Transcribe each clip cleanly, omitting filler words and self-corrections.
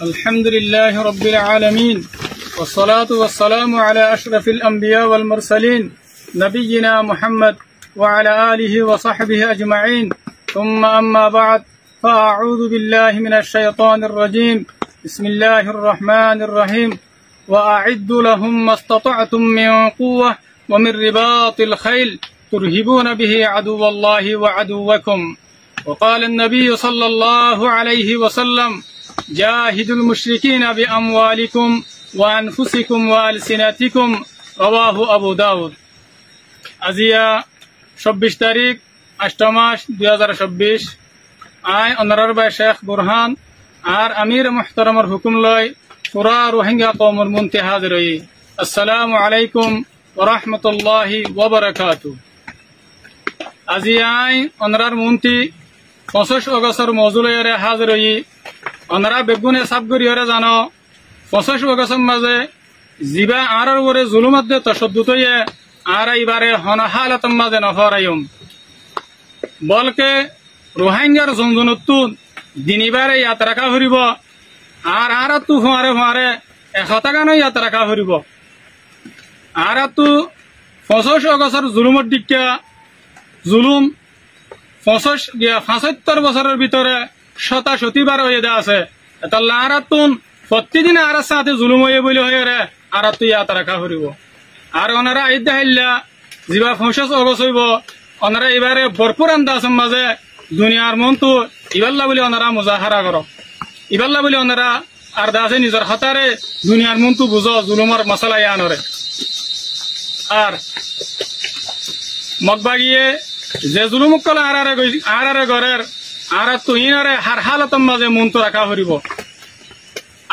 الحمد لله رب العالمين والصلاة والسلام على أشرف الأنبياء والمرسلين نبينا محمد وعلى آله وصحبه أجمعين ثم أما بعد فأعوذ بالله من الشيطان الرجيم بسم الله الرحمن الرحيم وأعدوا لهم ما استطعتم من قوة ومن رباط الخيل ترهبون به عدو الله وعدوكم وقال النبي صلى الله عليه وسلم جاهدوا المشركين بأموالكم وأنفسكم وألسنتكم رواه أبو داود আজিয়া 26 তারিখ 8 মাস 2026 আই অনারার ভাই শেখ বুরহান আর আমির মুহতারামের হুকুম লয় পুরা রোহিঙ্গা কওমের মুনতে হাজির হই আসসালামু আলাইকুম ওয়া রাহমাতুল্লাহি ওয়া বারাকাতুহু আজিয়া আই অনারার মুনতি 25 অগস্টের মজুলয়ে হাজির হই অনারা বেগুনে সাবগরিয়রে জানো 25 অগস্টের মাঝে জিবা আরার ওরে জুলুমাত দে তশদ্দুদ হয়ে আর এবারে হনহালত মাঝে নহরায়ুম বলকে রোহিঙ্গার জনজনতু দিনিবারে ইয়াত্রাকা হরিব আর আরাতু হুয়ারে হুয়ারে 100 টাকা নয় ইয়াত্রাকা হরিব আরাতু 25 অগস্টের জুলুমত দিকা জুলুম 75 বছরের ভিতরে 77 বার হয়ে আছে তাহলে আরাতুন প্রতিদিন আর সাথে জুলুম হয়ে বলে হয়ে রে আরাতু ইয়াত্রাকা হরিব আর ওনারা আইদা হাইলা জিবা 25 অগস্ট হইব ওনারা এবারে ভরপুর আন্দাজ মাঝে দুনিয়ার মনতো ইবাল্লা বলে ওনারা মুজাহারা করো ইবাল্লা বলে ওনারা আর দাসে নিজের হাতারে দুনিয়ার মনতো বুঝো জুলুমের মশলা আনরে আর মগবাগিয়ে যে জুলুম কল আরারে ঘরের আর তুহিনারে হার হালত মাঝে মনতো রাখা হরিব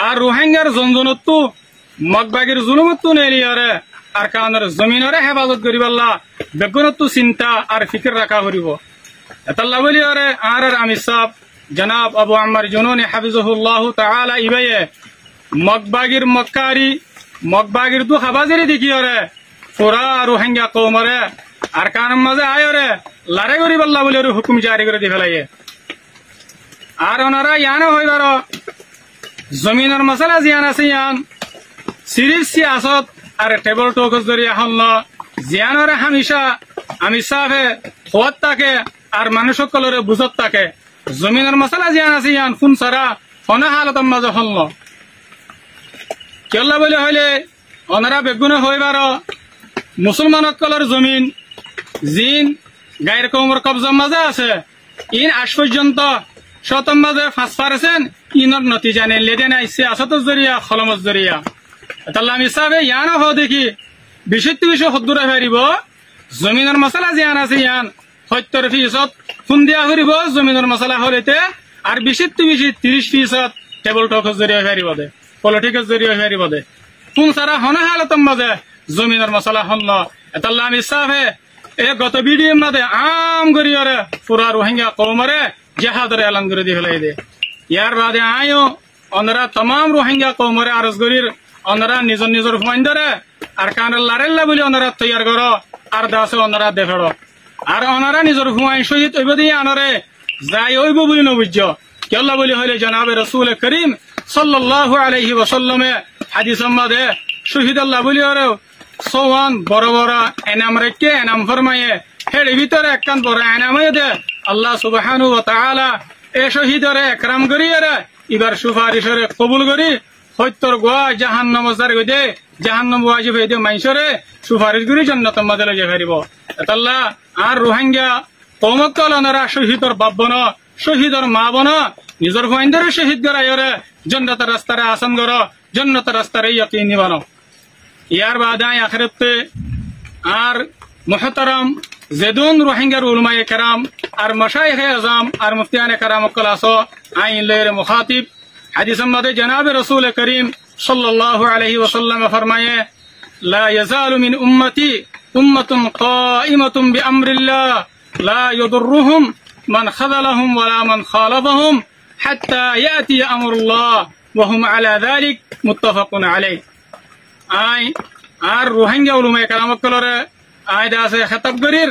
আর রোহিঙ্গার জনজনতো মগবাগির জুলুমতো নেলিয়ারে আর কানের জমিনরে হেফাজত করিবাল্লা বেগুনতো চিন্তা আর ফিকির রাখা হরিব এতাল্লা বলি আরে আর আমির সাহেব জনাব আবু আম্মার জুনুনি হাফিজহুল্লাহ তাআলা ইবায়ে মগবাগির মক্কারি মগবাগির দু হাবাজিরি দেখি আরে পুরা রোহিঙ্গা কওমরে আর কানের মাঝে আয়রে লারে করিবাল্লা বলি আরে হুকুম জারি করে দি ফেলাইয়ে আর ওনারা ইয়ানো হইবার জমিনের মশলা জিয়ান আছে ইয়ান সিরিজ সিয়াসত আর টেবল টকস জরিয়া হল জিয়ানরে হামেশা আমি সাহেবে হওয়াত থাকে আর মানুষ সকলরে বুঝত থাকে জমিনের মশলা জিয়ান আছে ইয়ান ফুন সারা ফনা হালতম মাঝে হল কেল্লা বলে হইলে ওনারা বেগুনে হইবার মুসলমান সকলের জমিন জিন গায়ের কৌমর কবজার মাঝে আছে ইন আজ পর্যন্ত শতম মাঝে 5% ইনর নতিজা নেই লেদেন আইসে আসতর জরিয়া খলমত জরিয়া তাহলে আমি সাহেবে ইয়ানো হো দেখি 20 হদ্দুরে ফেরিব জমিনের মশলা জিয়ান আছে ইয়ান 70% ফোন দিয়া করিব জমিনের মশলা হলেতে আর 20-30% টেবল টকস জরিয়া ফেরিব দে পলিটিক্স জরিয়া ফেরিব দে কোন সারা হনা হালতম মাঝে জমিনের মশলা হল তাহলে আমি সাহেবে এ গত ভিডিওর মাঝে আম করিয়ারে পুরা রোহিঙ্গা কওমরে জিহাদের এলান করে দি ফেলাই দে ইয়ার বাদে আয়ো ওনারা तमाम রোহিঙ্গা কওমরে আরজ করির ওনারা নিজর নিজর হুয়াইন ধরে আর কানের লারেল্লা বলে ওনারা তৈয়ার করো আর দাসে ওনারা দেখড় আর ওনারা নিজর হুয়াইন শহীদ হইব দিয়ে আনরে যাই হইব বলে নবুঝ কেল্লা বলে হইলে জনাবে রাসূল করিম সাল্লাল্লাহু আলাইহি ওয়াসাল্লামে হাদিস মধ্যে শহীদ আল্লাহ বলে ওরে সোয়ান বড় বড় এনাম রেখে এনাম ফরমায়ে হের ভিতরে একখান বড় এনামে দে আল্লাহ সুবহানাহু ওয়া তাআলা এ শহীদরে একরাম করিয়ারে এবার সুপারিশরে কবুল করি হত্যর গোয়া জাহান্নাম জার গদে জাহান্নাম ওয়াজিব হইদে মাইশরে সুপারিশ করি জান্নাত মাঝে লয়ে ফেরিব আল্লাহ আর রোহিঙ্গা কওমকল ওনারা শহীদর বাপ বন শহীদর মা বন নিজর ভাইন্দরে শহীদ করায়রে জান্নাতের রাস্তারে আসান কর জান্নাতের রাস্তারে ইয়াকিন বানো ইয়ার বাদায় আখিরাতে আর মুহতারাম জেদুন রোহিঙ্গার উলামায়ে কেরাম আর মাশায়েখে আযম আর মুফতিয়ানে কেরাম কলাসো আইন লের মুখাতিব হাদিস মধ্যে জনাব রাসূল করিম সাল্লাল্লাহু আলাইহি ওয়াসাল্লাম ফরমায়ে লা ইয়াজালু মিন উম্মতি উম্মাতুন কাইমাতুন বিআমরিল্লাহ লা ইয়াদুররুহুম মান খাযালাহুম ওয়ালা মান খালাফাহুম হাত্তা ইয়াতি আমরুল্লাহ ওয়া হুম আলা যালিক মুত্তাফাকুন আলাইহি আই আর রোহিঙ্গা উলামায়ে কেরাম কলরে আয়দা আছে খেতাব করির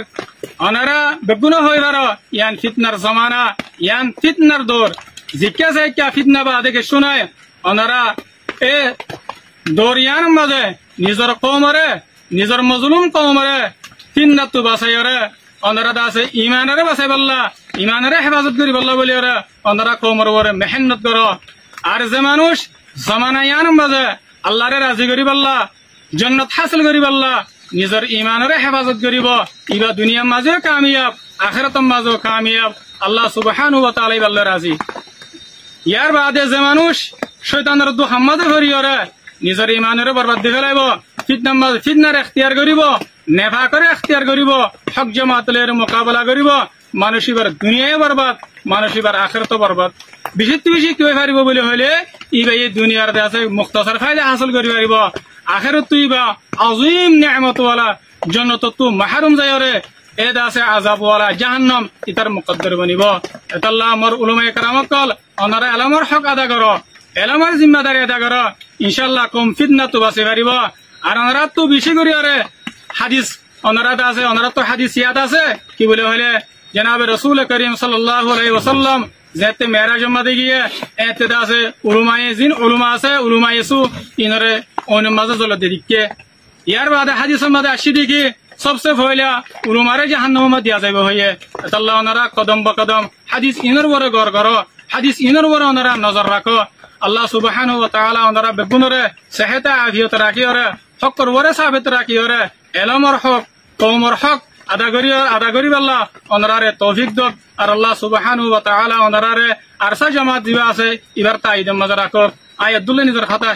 ওনারা বেগুনা হইবার ইয়ান ফিতনার জমানা ইয়ান ফিতনার দৌর জিজ্ঞাসা क्या फितना बात है कि सुनाए ওনারা এ দরিয়ার মাঝে নিজের কৌমরে নিজের মজলুম কৌমরে তিন রাত্তু বাছাইরে ওনারা আছে ইমানের বাছাই বললা ইমানের হেফাজত করি বললা বলি ওরা ওনারা কৌমর ওরে মেহনত করো আর যে মানুষ জমানায়ান মাঝে আল্লাহরে রাজি করি বললা জন্নত হাসিল করি বললা নিজের ইমানের হেফাজত করিব ইবা দুনিয়ার মাঝেও কামিয়াব আখিরাতের মাঝেও কামিয়াব আল্লাহ সুবহানাহু ওয়া তাআলা বললা রাজি ইয়ার বাদে যে মানুষ শয়তানের দুহাম্মাদে ভরি ওরে নিজের ইমানের বরবাদ দিয়ে ফেলাইব ফিতনার এখতিয়ার করিব নেফা করে এখতিয়ার করিব হক জামাতের মোকাবেলা করিব মানুষ এবার দুনিয়ায় বরবাদ মানুষ এবার আখিরাতও বরবাদ বেশি কি পারিব বলে হইলে ইবা এই দুনিয়ার আছে মুখতাসার ফায়দা হাসিল করি পারিব আখিরাত তুই বা আজিম নিয়ামতওয়ালা জন্নত তু মাহরুম যায়রে এদ আছে আযাবওয়ালা জাহান্নাম ইতার মুকদ্দর বনিব এতাল্লাহ আমার উলামায়ে কেরামত কল ওনারা এলামর হক আদা করো এলামর জিম্মাদারি আদা করো ইনশাআল্লাহ কম ফিতনা তো বাঁচে পারিব আর ওনারা তো বেশি করি আরে হাদিস ওনারা আছে ওনারা তো হাদিস ইয়াদ আছে কি বলে হইলে জনাবে রাসূল করিম সাল্লাল্লাহু আলাইহি ওয়াসাল্লাম যেতে মেরাজ মধ্যে গিয়ে এতে আছে উলুমায়ে জিন উলুমা আছে উলুমায়ে সু ইনরে অনুমাজ জল দিকে ইয়ার বাদে হাদিসের মধ্যে আসি দেখি সবচেয়ে পয়লা উলুমারে জাহান্নাম মধ্যে দিয়া যাবে হইয়ে আল্লাহ ওনারা কদম বকদম হাদিস ইনর বরে গর করো হাদিস ইনর বরে ওনারা নজর রাখো আল্লাহ সুবহানাহু ওয়া তাআলা ওনারা বেগুনরে সেহতা আফিয়ত রাখি ওরে হকর ওরে সাবিত রাখি ওরে এলমর হক কওমর হক আদা করি আল্লাহ ওনারে তৌফিক দক আর আল্লাহ সুবহানাহু ওয়া তাআলা ওনারে আরসা জামাত দিবা আছে এবার তাইদ মাঝে রাখো আয়াতুল্লাহ নিজের খাতা